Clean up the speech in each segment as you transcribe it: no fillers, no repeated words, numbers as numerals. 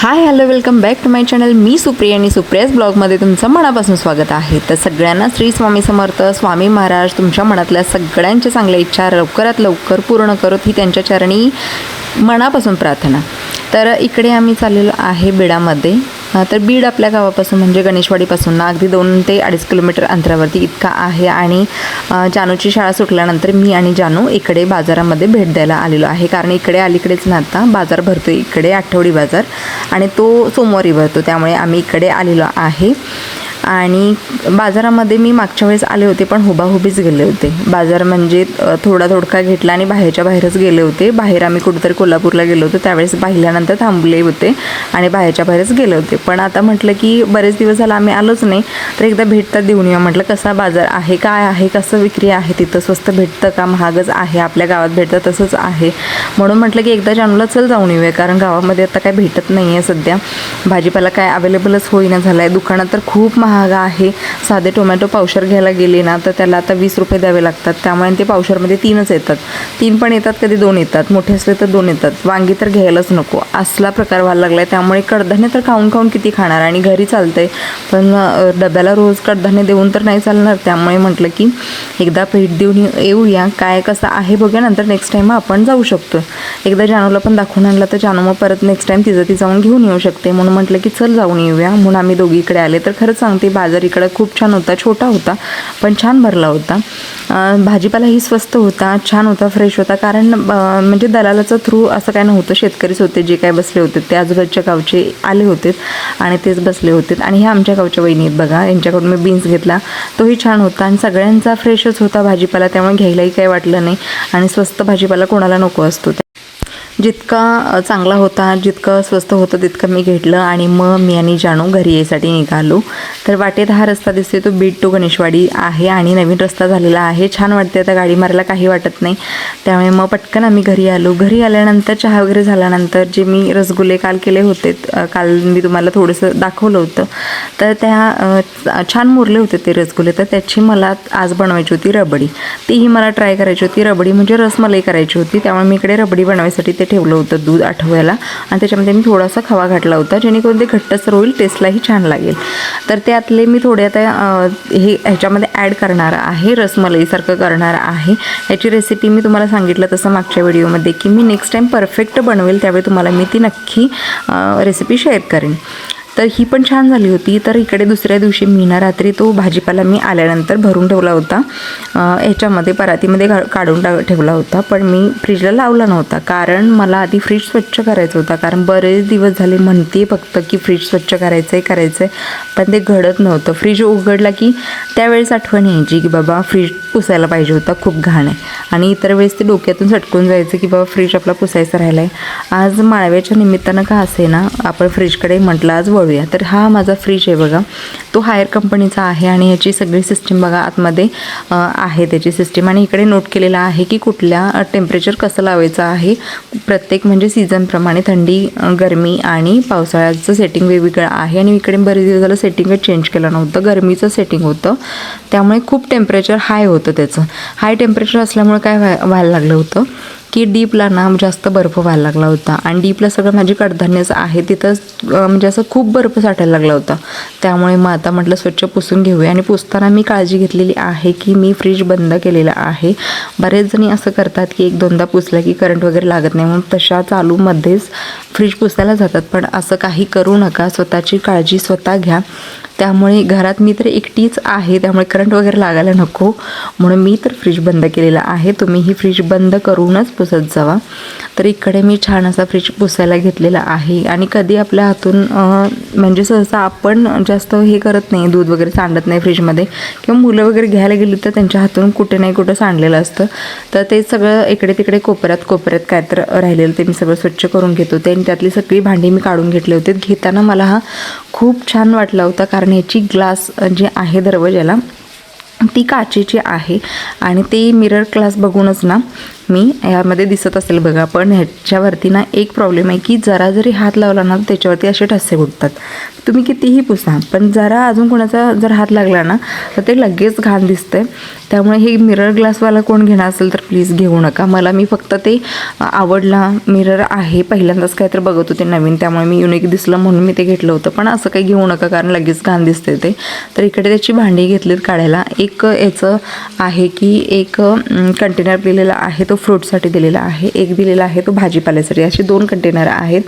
High hello welcome back to my channel. मी सुप्रिया आणि सुप्रियाज ब्लॉगमध्ये तुमचं मनापासून स्वागत आहे. तर सगळ्यांना श्री स्वामी समर्थ. स्वामी महाराज तुमच्या मनातल्या सगळ्यांच्या चांगल्या इच्छा लवकरात लवकर पूर्ण करत ही त्यांच्या चरणी मनापासून प्रार्थना. तर इकडे आम्ही चाललेलो आहे बीडामध्ये. तर बीड आपल्या गावापासून म्हणजे गणेशवाडीपासून ना अगदी 2 ते 2.5 किलोमीटर अंतरावरती इतका आहे. आणि जानूची शाळा सुटल्यानंतर मी आणि जानू इकडे बाजारामध्ये भेट द्यायला आलेलो आहे. कारण इकडे अलीकडेच ना आता बाजार भरतो, इकडे आठवडी बाजार, आणि तो सोमवारी भरतो, त्यामुळे आम्ही इकडे आलेलो आहे. आणि बाजारामध्ये मी मागच्या वेळेस आले होते पण हुबाहुबीच गेले होते. बाजार म्हणजे थोडा घेतला आणि बाहेरच्या बाहेरच गेले होते. बाहेर आम्ही कुठेतरी कोल्हापूरला गेलो होतो, त्यावेळेस पाहिल्यानंतर थांबले होते आणि बाहेरच्या बाहेरच गेले होते. पण आता म्हटलं की बरेच दिवस झाला आम्ही आलोच नाही, तर एकदा भेटतात देऊन येऊया म्हटलं. कसा बाजार आहे, काय आहे, कसं विक्री आहे, तिथं स्वस्त भेटतं का महागच आहे, आपल्या गावात भेटतं तसंच आहे. म्हणून म्हटलं की एकदा जानूला चल जाऊन येऊया, कारण गावामध्ये आता काय भेटत नाही आहे सध्या. भाजीपाला काय अवेलेबलच होईना झाला आहे. दुकानात तर खूप महाग आहे. साधे टोमॅटो पावशर घ्यायला गेले ना तर त्याला आता 20 रुपये द्यावे लागतात. त्यामुळे ते पावशरमध्ये 3च येतात, 3 पण येतात, कधी 2 येतात, मोठे असले तर 2 येतात. वांगी तर घ्यायलाच नको असला प्रकार व्हायला लागला आहे. त्यामुळे कडधान्य तर खाऊन किती खाणार, आणि घरी चालतंय पण डब्याला रोज कडधान्य देऊन तर नाही चालणार. त्यामुळे म्हटलं की एकदा भेट देऊन येऊया, काय कसं आहे बघूया, नंतर नेक्स्ट टाईम आपण जाऊ शकतो. एकदा जानूला पण दाखवून आणलं तर जानू मग परत नेक्स्ट टाईम ती जाऊन घेऊन येऊ शकते. म्हणून म्हटलं की चल जाऊन येऊया, म्हणून आम्ही दोघी इकडे आले. तर खरंच सांगते बाजार इकडे खूप छान होता. छोटा होता पण छान भरला होता. भाजीपालाही स्वस्त होता, छान होता, फ्रेश होता. कारण म्हणजे दलालाचं थ्रू असं काय नव्हतं, शेतकरीच होते जे काय बसले होते, ते आजूबाजूच्या गावचे आले होते आणि तेच बसले होते. आणि हे आमच्या गावच्या वहिनी आहेत बघा, यांच्याकडून मी बीन्स घेतला, तोही छान होता आणि सगळ्यांचा फ्रेशच होता भाजीपाला. त्यामुळे घ्यायलाही काही वाटलं नाही. आणि स्वस्त भाजीपाला कोणाला नको असतो, जितका चांगला होता, जितकं स्वस्त होतं तितकं मी घेतलं. आणि मग मी आणि जानू घरी यायसाठी निघालो. तर वाटेत हा रस्ता दिसतोय तो बीड टू गणेशवाडी आहे आणि नवीन रस्ता झालेला आहे. छान वाटते, आता गाडी मारायला काही वाटत नाही. त्यामुळे मग पटकन आम्ही घरी आलो. घरी आल्यानंतर चहा वगैरे झाल्यानंतर जे मी रसगुल्ले काल केले होते, काल मी तुम्हाला थोडंसं दाखवलं होतं, तर त्या छान मुरले होते ते रसगुल्ले. तर त्याची मला आज बनवायची होती रबडी. तीही मला ट्राय करायची होती. रबडी म्हणजे रसमलाई करायची होती. त्यामुळे मी इकडे रबडी बनवायसाठी ते ठेवलं होतं दूध आठवायला, आणि त्याच्यामध्ये मी थोडासा खवा घातला होता, जेणेकरून ते घट्टसर होईल, टेस्टलाही छान लागेल. तर त्यातले मी थोडे आता ह्याच्यामध्ये ॲड करणार आहे, रसमलाईसारखं करणार आहे. ह्याची रेसिपी मी तुम्हाला सांगितलं तसं मागच्या व्हिडिओमध्ये की मी नेक्स्ट टाईम परफेक्ट बनवेल, त्यावेळी तुम्हाला मी ती नक्की रेसिपी शेअर करेन. तर ही पण छान झाली होती. तर इकडे दुसऱ्या दिवशी मी ना रात्री तो भाजीपाला मी आल्यानंतर भरून ठेवला होता, ह्याच्यामध्ये परातीमध्ये काढून ठेवला होता. पण मी फ्रीजला लावला नव्हता, कारण मला आधी फ्रीज स्वच्छ करायचं होता. कारण बरेच दिवस झाले म्हणते फक्त की फ्रीज स्वच्छ करायचं आहे, पण ते घडत नव्हतं. फ्रीज उघडला की त्यावेळेस आठवण यायची की बाबा फ्रीज पुसायला पाहिजे होता, खूप घाण आहे. आणि इतर वेळेस ते डोक्यातून सटकून जायचं की बाबा फ्रीज आपला पुसायचा राहिला आहे. आज माळव्याच्या निमित्तानं का असे ना आपण फ्रीजकडे म्हटलं आज वळूया. तर हा माझा फ्रीज आहे बघा, तो हायर कंपनीचा आहे आणि ह्याची सगळी सिस्टीम बघा आतमध्ये आहे त्याची सिस्टीम. आणि इकडे नोट केलेलं आहे की कुठल्या टेम्परेचर कसं लावायचं आहे प्रत्येक म्हणजे सीझनप्रमाणे, थंडी, गरमी आणि पावसाळ्याचं सेटिंग वेगवेगळं आहे. आणि इकडे बरेच दिवस झालं सेटिंगच चेंज केलं नव्हतं, गरमीचं सेटिंग होतं, त्यामुळे खूप टेम्परेचर हाय होतं त्याचं. हाय टेम्परेचर असल्यामुळे काय व्हायला लागलं होतं की डीपला ना जास्त बर्फ व्हायला लागला होता. आणि डीपला सगळं माझी कडधान्यच आहे तिथं म्हणजे असं खूप बर्फ साठायला लागला होता. त्यामुळे मग आता म्हटलं स्वच्छ पुसून घेऊया. आणि पुसताना मी काळजी घेतलेली आहे की मी फ्रीज बंद केलेला आहे. बरेच जणी असं करतात की 1-2दा पुसलं की करंट वगैरे लागत नाही, म्हणून तशा चालूमध्येच फ्रीज पुसायला जातात. पण असं काही करू नका, स्वतःची काळजी स्वतः घ्या. त्यामुळे घरात मी तर एकटीच आहे, त्यामुळे करंट वगैरे लागायला नको, म्हणून मी तर फ्रीज बंद केलेला आहे. तुम्हीही फ्रीज बंद करूनच पुसत जावा. तर इकडे मी छान असा फ्रीज पुसायला घेतलेला आहे. आणि कधी आपल्या हातून म्हणजे सहसा आपण जास्त हे करत नाही, दूध वगैरे सांडत नाही फ्रीजमध्ये, किंवा मुलं वगैरे घ्यायला गेली तर त्यांच्या हातून कुठे नाही कुठं सांडलेलं असतं. तर ते सगळं इकडे तिकडे कोपऱ्यात काय तर राहिलेलं ते मी सगळं स्वच्छ करून घेत होते. आणि त्यातली सगळी भांडी मी काढून घेतले होते. घेताना मला हा खूप छान वाटला होता, कारण याची ग्लास जे आहे दरवाजाला ती काचेची आहे. आणि ते मिरर ग्लास बघूनच ना मी यामध्ये दिसत असेल बघा, पण ह्याच्यावरती ना एक प्रॉब्लेम आहे की जरा जरी हात लावला ना त्याच्यावरती असे ठसे उठतात. तुम्ही कितीही पुसा पण जरा अजून कोणाचा जर हात लागला ना तर ते लगेच घाण दिसतंय. त्यामुळे हे मिरर ग्लासवाला कोण घेणार असेल तर प्लीज घेऊ नका. मला मी फक्त ते आवडला, मिरर आहे, पहिल्यांदाच काय तर बघत होते नवीन, त्यामुळे मी युनिक दिसलं म्हणून मी ते घेतलं होतं. पण असं काही घेऊ नका कारण लगेच घाण दिसते ते. तर इकडे त्याची भांडी घेतलीत काढायला. एक याचं आहे की एक कंटेनर दिलेला आहे तो फ्रूटसाठी दिलेला आहे, एक दिलेला आहे तो भाजीपाल्यासाठी. असे 2 कंटेनर आहेत.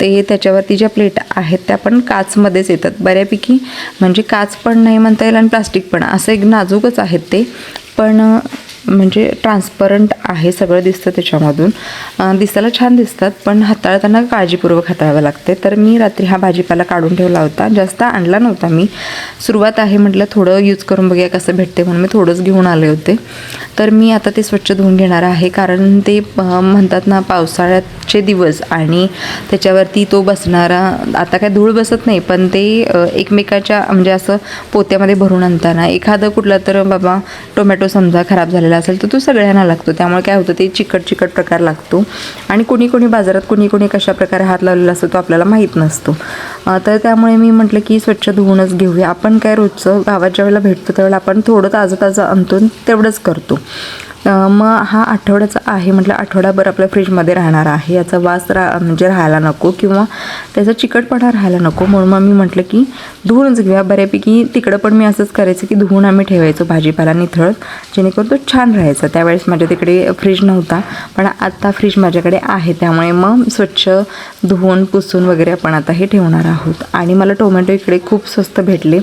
ते त्याच्यावरती ज्या प्लेट आहेत त्या पण काचमध्येच येतात बऱ्यापैकी, म्हणजे काच पण नाही म्हणता येईल आणि प्लास्टिक पण, असं एक नाजूकच आहेत ते, पण म्हणजे ट्रान्सपरंट आहे, सगळं दिसतं त्याच्यामधून. दिसायला छान दिसतात पण हाताळताना काळजीपूर्वक हाताळावं लागते. तर मी रात्री हा भाजीपाला काढून ठेवला होता, जास्त आणला नव्हता मी. सुरुवात आहे म्हटलं थोडं यूज करून बघूया कसं भेटते म्हणून मी थोडंच घेऊन आले होते. तर मी आता ते स्वच्छ धुवून घेणार आहे कारण ते म्हणतात ना पावसाळ्याचे दिवस आणि त्याच्यावरती तो बसणारा, आता काय धूळ बसत नाही पण ते एकमेकाच्या म्हणजे असं पोत्यामध्ये भरून आणताना एखादं कुठला तर बाबा टोमॅटो समजा खराब झालेला असेल तर तो सगळ्यांना लागतो. त्यामुळे काय होतं ते चिकट प्रकार लागतो आणि कोणी बाजारात कोणी कशा प्रकारे हात लावलेला असतो तो आपल्याला माहीत नसतो. तर त्यामुळे मी म्हटलं की स्वच्छ धुवूनच घेऊया. आपण काय रोजचं गावात ज्या वेळेला भेटतो त्यावेळेला आपण थोडं ताजं आणतो तेवढंच करतो. मग हा आठवड्याचा आहे म्हटलं आठवडाभर आपल्या फ्रीजमध्ये राहणार आहे, याचा वास म्हणजे राहायला नको किंवा त्याचा चिकटपणा राहायला नको, म्हणून मग मी म्हटलं की धुवूनच घेऊया. बऱ्यापैकी तिकडं पण मी असंच करायचं की धुवून आम्ही ठेवायचो भाजीपाला निथळत, जेणेकरून तो छान राहायचा. त्यावेळेस माझ्या तिकडे फ्रीज नव्हता पण आता फ्रीज माझ्याकडे आहे, त्यामुळे मग स्वच्छ धुवून पुसून वगैरे आपण आता हे ठेवणार आहोत. आणि मला टोमॅटो इकडे खूप स्वस्त भेटले.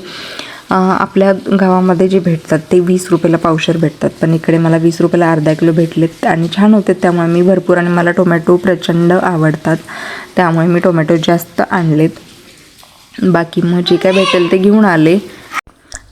आपल्या गावामध्ये जे भेटतात ते 20 रुपयाला पावशेर भेटतात, पण इकडे मला 20 रुपयाला अर्धा किलो भेटलेत आणि छान होते. त्यामुळे मी भरपूर, आणि मला टोमॅटो प्रचंड आवडतात त्यामुळे मी टोमॅटो जास्त आणलेत. बाकी मग जे काय भेटेल ते घेऊन आले.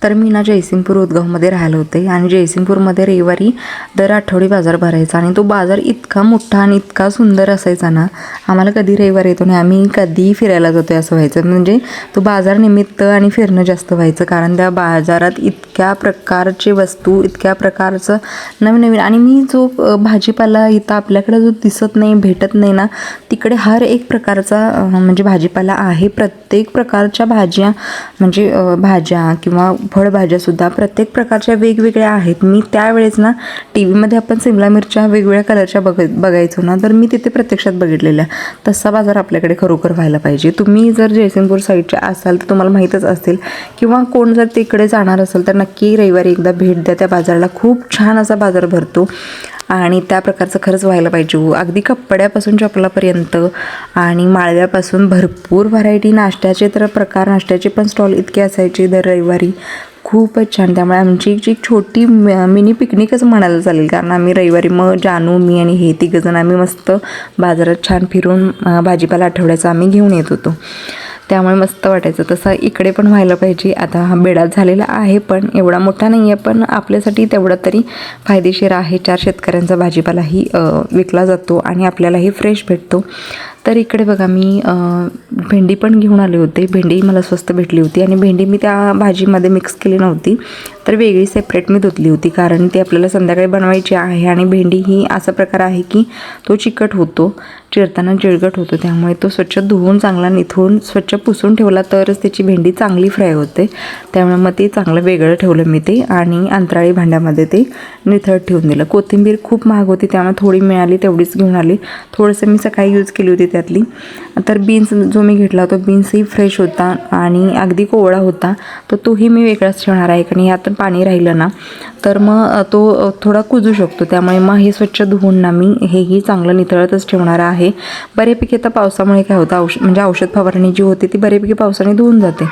तर मी ना जयसिंगपूर उदगावमध्ये राहिलो होते आणि जयसिंगपूरमध्ये रविवारी दर आठवडी बाजार भरायचा आणि तो बाजार इतका मोठा आणि इतका सुंदर असायचा ना, आम्हाला कधी रविवार येतो नाही आम्ही कधी फिरायला जातो असं व्हायचं. म्हणजे तो बाजार निमित्त आणि फिरणं जास्त व्हायचं कारण त्या बाजारात इतक्या प्रकारचे वस्तू, इतक्या प्रकारचं नवीन आणि मी जो भाजीपाला इथं आपल्याकडे जो दिसत नाही, भेटत नाही ना, तिकडे हर एक प्रकारचा म्हणजे भाजीपाला आहे. प्रत्येक प्रकारच्या भाज्या म्हणजे भाज्या किंवा फळभाज्यासुद्धा प्रत्येक प्रकारच्या वेगवेगळ्या आहेत. मी त्यावेळेस ना टी व्हीमध्ये आपण सिमला मिरच्या वेगवेगळ्या कलरच्या बघायचो ना, तर मी तिथे प्रत्यक्षात बघितलेल्या. तसा बाजार आपल्याकडे खरोखर व्हायला पाहिजे. तुम्ही जर जयसिंगपूर साईडच्या असाल तर तुम्हाला माहीतच असेल किंवा कोण जर तिकडे जाणार असेल तर नक्की रविवारी एकदा भेट द्या त्या बाजाराला. खूप छान असा बाजार भरतो आणि त्या प्रकारचं खरंच व्हायला पाहिजे. अगदी कपड्यापासून चपलापर्यंत आणि माळव्यापासून भरपूर व्हरायटी. नाश्त्याचे तर प्रकार, नाश्त्याचे पण स्टॉल इतके असायचे दर रविवारी, खूपच छान. त्यामुळे आमची एक छोटी मिनी पिकनिकच म्हणायला चालेल कारण आम्ही रविवारी मग जानू, मी आणि हे तिघंजण आम्ही मस्त बाजारात छान फिरून भाजीपाला आठवड्याचा आम्ही घेऊन येत होतो. त्यामुळे मस्त वाटायचं. तसं इकडे पण व्हायला पाहिजे. आता हा बेडाच झालेला आहे पण एवढा मोठा नाही आहे, पण आपल्यासाठी तेवढा तरी फायदेशीर आहे. 4 शेतकऱ्यांचा भाजीपालाही विकला जातो आणि आपल्यालाही फ्रेश भेटतो. तर इकडे बघा मी भेंडी पण घेऊन आले होते. भेंडी मला स्वस्त भेटली होती आणि भेंडी मी त्या भाजीमध्ये मिक्स केली नव्हती, तर वेगळी सेपरेट मी धुतली होती कारण ती आपल्याला संध्याकाळी बनवायची आहे. आणि भेंडी ही असा प्रकार आहे की तो चिकट होतो, चिरताना जिळगट होतो, त्यामुळे तो स्वच्छ धुवून चांगला निथळून स्वच्छ पुसून ठेवला तरच त्याची भेंडी चांगली फ्राय होते. त्यामुळे मग ते चांगलं वेगळं ठेवलं मी ते आणि अंतराळी भांड्यामध्ये ते निथळत ठेवून दिलं. कोथिंबीर खूप महाग होती त्यामुळे थोडी मिळाली तेवढीच घेऊन आली. थोडंसं मी सकाळी यूज केली होती त्यातली. तर बीन्स जो मी घेतला होता बीन्सही फ्रेश होता आणि अगदी कोवळा होता, तर तोही मी वेगळाच ठेवणार आहे कारण यात पाणी राहिलं ना तर मग तो थोडा कुजू शकतो. त्यामुळे मग हे स्वच्छ धुवून ना मी हेही चांगलं नितळतच ठेवणार आहे. बऱ्यापैकी आता पावसामुळे काय होतं म्हणजे औषध फवारणी जी होते ती बऱ्यापैकी पावसाने धुवून जाते,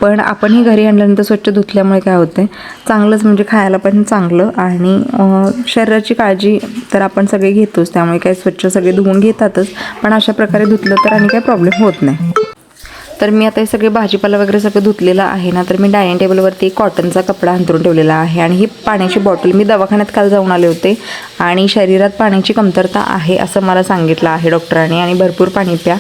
पण आपण ही घरी आणल्यानंतर स्वच्छ धुतल्यामुळे काय होतं चांगलंच, म्हणजे खायला पण चांगलं आणि शरीराची काळजी तर आपण सगळे घेतोच, त्यामुळे काय स्वच्छ सगळे धुवून घेतातच, पण अशा प्रकारे धुतलं तर आणि काय प्रॉब्लेम होत नाही. तर मी आता हे सगळे भाजीपाला वगैरे सगळं धुतलेलं आहे ना, तर मी डायनिंग टेबलवरती कॉटनचा कपडा अंथरून ठेवलेला आहे आणि ही पाण्याची बॉटल मी दवाखान्यात काल जाऊन आले होते आणि शरीरात पाण्याची कमतरता आहे असं मला सांगितलं आहे डॉक्टरांनी आणि भरपूर पाणी प्या,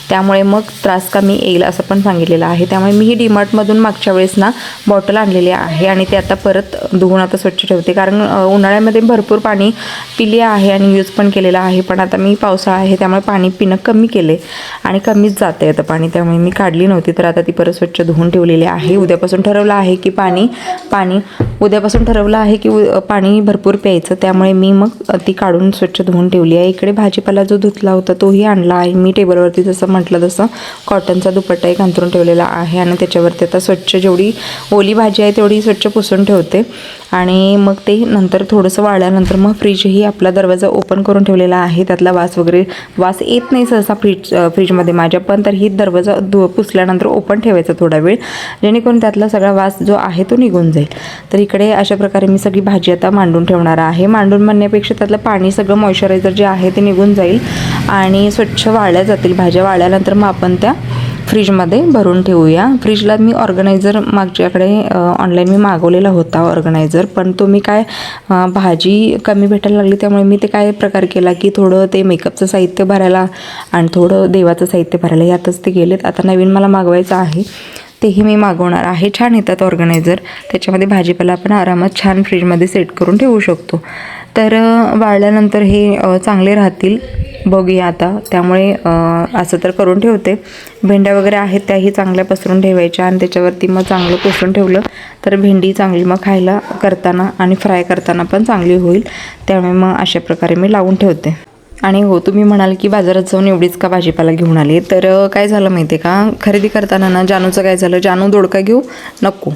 त्यामुळे मग त्रास कमी येईल असं पण सांगितलेलं आहे. त्यामुळे मी ही डीमार्टमधून मागच्या वेळेस ना बॉटल आणलेली आहे आणि ते आता परत धुवून आता स्वच्छ ठेवते, कारण उन्हाळ्यामध्ये भरपूर पाणी पिले आहे आणि यूज पण केलेलं आहे. पण आता मी पावसाळा आहे त्यामुळे पाणी पिणं कमी केले आणि कमीच जाते आता पाणी, त्यामुळे मी काढली नव्हती. तर आता ती परत स्वच्छ धुवून ठेवलेली आहे. उद्यापासून ठरवलं आहे की उद्यापासून ठरवलं आहे की पाणी भरपूर प्यायचं, त्यामुळे मी मग ती काढून स्वच्छ धुवून ठेवली आहे. इकडे भाजीपाला जो धुतला होता तोही आणला आहे मी टेबलवरती, जसं म्हटलं तसं कॉटनचा दुपट्टा एक अंथरून ठेवलेला आहे आणि त्याच्यावरती आता स्वच्छ जेवढी ओली भाजी आहे तेवढी स्वच्छ पुसून ठेवते आणि मग ते नंतर थोडंसं वाळल्यानंतर मग फ्रीजही आपला दरवाजा ओपन करून ठेवलेला आहे. त्यातला वास येत नाही सहसा फ्रीजमध्ये माझ्या, पण तर ही दरवाजा पुसल्यानंतर ओपन ठेवायचा थोडा वेळ, जेणेकरून त्यातला सगळा वास जो आहे तो निघून जाईल. तर इकडे अशा प्रकारे मी सगळी भाजी आता मांडून ठेवणार आहे. मांडून म्हणण्यापेक्षा त्यातलं पाणी सगळं मॉइश्चरायझर जे आहे ते निघून जाईल आणि स्वच्छ वाळल्या जातील भाज्या. वाळल्यानंतर मग आपण त्या फ्रीजमध्ये भरून ठेवूया. फ्रीजला मी ऑर्गनायझर मागच्याकडे ऑनलाईन मी मागवलेला होता ऑर्गनायझर, पण तो मी काय भाजी कमी भेटायला लागली त्यामुळे मी ते काय प्रकार केला की थोडं ते मेकअपचं साहित्य भरायला आणि थोडं देवाचं साहित्य भरायला यातच ते गेलेत. आता नवीन मला मागवायचं आहे, तेही मी मागवणार आहे. छान येतात ऑर्गनायझर, त्याच्यामध्ये भाजीपाला आपण आरामात छान फ्रीजमध्ये सेट करून ठेवू शकतो. तर वाळल्यानंतर हे चांगले राहतील, बघूया आता. त्यामुळे असं तर करून ठेवते. भेंड्या वगैरे आहेत त्याही चांगल्या पसरून ठेवायच्या आणि त्याच्यावरती मग चांगलं पुसून ठेवलं तर भेंडी चांगली मग खायला करताना आणि फ्राय करताना पण चांगली होईल. त्यामुळे मग अशा प्रकारे मी लावून ठेवते. आणि हो, तुम्ही म्हणाल की बाजारात जाऊन एवढीच का भाजीपाला घेऊन आली, तर काय झालं माहिती आहे का, खरेदी करताना ना जानूचं काय झालं, जानू दोडका घेऊ नको,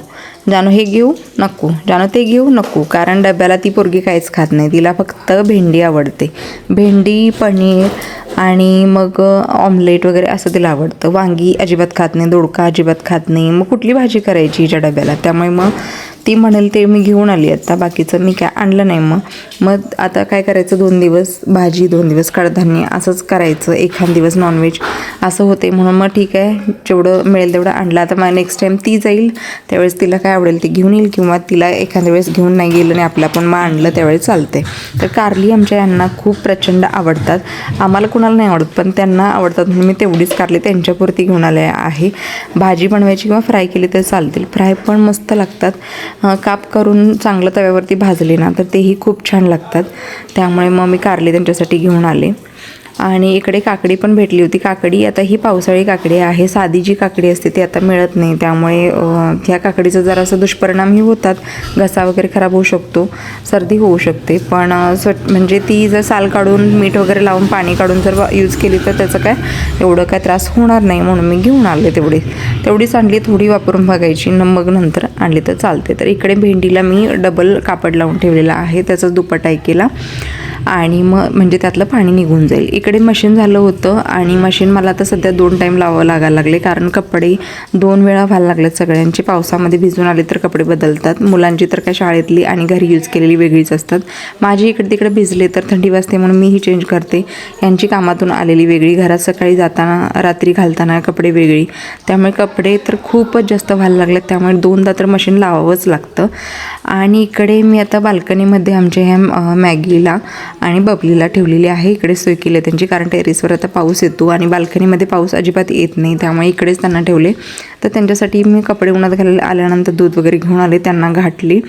जानू हे घेऊ नको, जानू ते घेऊ नको, कारण डब्याला ती पोरगी काहीच खात नाही. तिला फक्त भेंडी आवडते, भेंडी, पनीर आणि मग ऑमलेट वगैरे असं तिला आवडतं. वांगी अजिबात खात नाही, दोडका अजिबात खात नाही. मग कुठली भाजी करायची हिच्या डब्याला, त्यामुळे मग ती म्हणेल ते मी घेऊन आली. आता बाकीचं मी काय आणलं नाही. मग आता काय करायचं, 2 दिवस भाजी 2 दिवस कडधान्य असंच करायचं, एखाद दिवस नॉनव्हेज असं होते. म्हणून मग ठीक आहे, जेवढं मिळेल तेवढं आणलं. आता मग नेक्स्ट टाईम ती जाईल त्यावेळेस तिला काय आवडेल ते घेऊन येईल, किंवा तिला एखाद्या वेळेस घेऊन नाही गेलं आणि आपलं पण मग आणलं त्यावेळेस चालते. तर कारली आमच्या यांना खूप प्रचंड आवडतात. आम्हाला कुणाला नाही आवडत, पण त्यांना आवडतात म्हणून मी तेवढीच कारली त्यांच्यापुरती घेऊन आले आहे. भाजी बनवायची किंवा फ्राय केली तर चालतील, फ्राय पण मस्त लागतात. काप करून चांगलं तव्यावरती भाजले ना तर तेही खूप छान लागतात. त्यामुळे मग मी कारली त्यांच्यासाठी घेऊन आले. आणि इकडे काकडी पण भेटली होती. काकडी आता ही पावसाळी काकडी आहे, साधी जी काकडी असते ती आता मिळत नाही, त्यामुळे ह्या काकडीचा जरासा दुष्परिणामही होतात. घसा वगैरे खराब होऊ शकतो, सर्दी होऊ शकते. पण म्हणजे ती जर साल काढून मीठ वगैरे लावून पाणी काढून जर यूज केली तर त्याचं काय एवढं काय त्रास होणार नाही, म्हणून मी घेऊन आले. तेवढीच आणली, थोडी वापरून बघायची, मग नंतर आणली तर चालते. तर इकडे भेंडीला मी डबल कापड लावून ठेवलेला आहे, त्याचाच दुपट्टा केला आणि मग म्हणजे त्यातलं पाणी निघून जाईल. इकडे मशीन झालं होतं आणि मशीन मला आता सध्या 2 टाईम लावावं लागायला लागले, कारण कपडे 2 वेळा व्हायला लागलेत सगळ्यांचे. पावसामध्ये भिजून आले तर कपडे बदलतात. मुलांची तर काय शाळेतली आणि घरी यूज केलेली वेगळीच असतात. माझी इकडे तिकडे भिजले तर थंडी वाजते म्हणून मीही चेंज करते. यांची कामातून आलेली वेगळी, घरात सकाळी जाताना रात्री घालताना कपडे वेगळी, त्यामुळे कपडे तर खूपच जास्त व्हायला लागलेत. त्यामुळे 2दा तर मशीन लावावंच लागतं. आणि इकडे मी आता बाल्कनीमध्ये आमच्या ह्या मॅगीला आणि बबलीला ठेवलेली आहे. इकडे सोय केली त्यांची, कारण टेरेसवर आता पाऊस येतो आणि बाल्कनीमध्ये पाऊस अजिबात येत नाही, त्यामुळे इकडेच त्यांना ठेवले. तर त्यांच्यासाठी मी कपडे उन्हात घालायला आल्यानंतर दूध वगैरे घेऊन आले, त्यांना घातली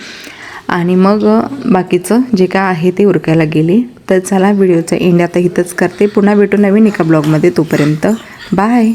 आणि मग बाकीचं जे काय आहे ते उरकायला गेले. तर चला, व्हिडिओचा एंड आता इथंच करते. पुन्हा भेटू नवीन एका ब्लॉगमध्ये. तोपर्यंत बाय.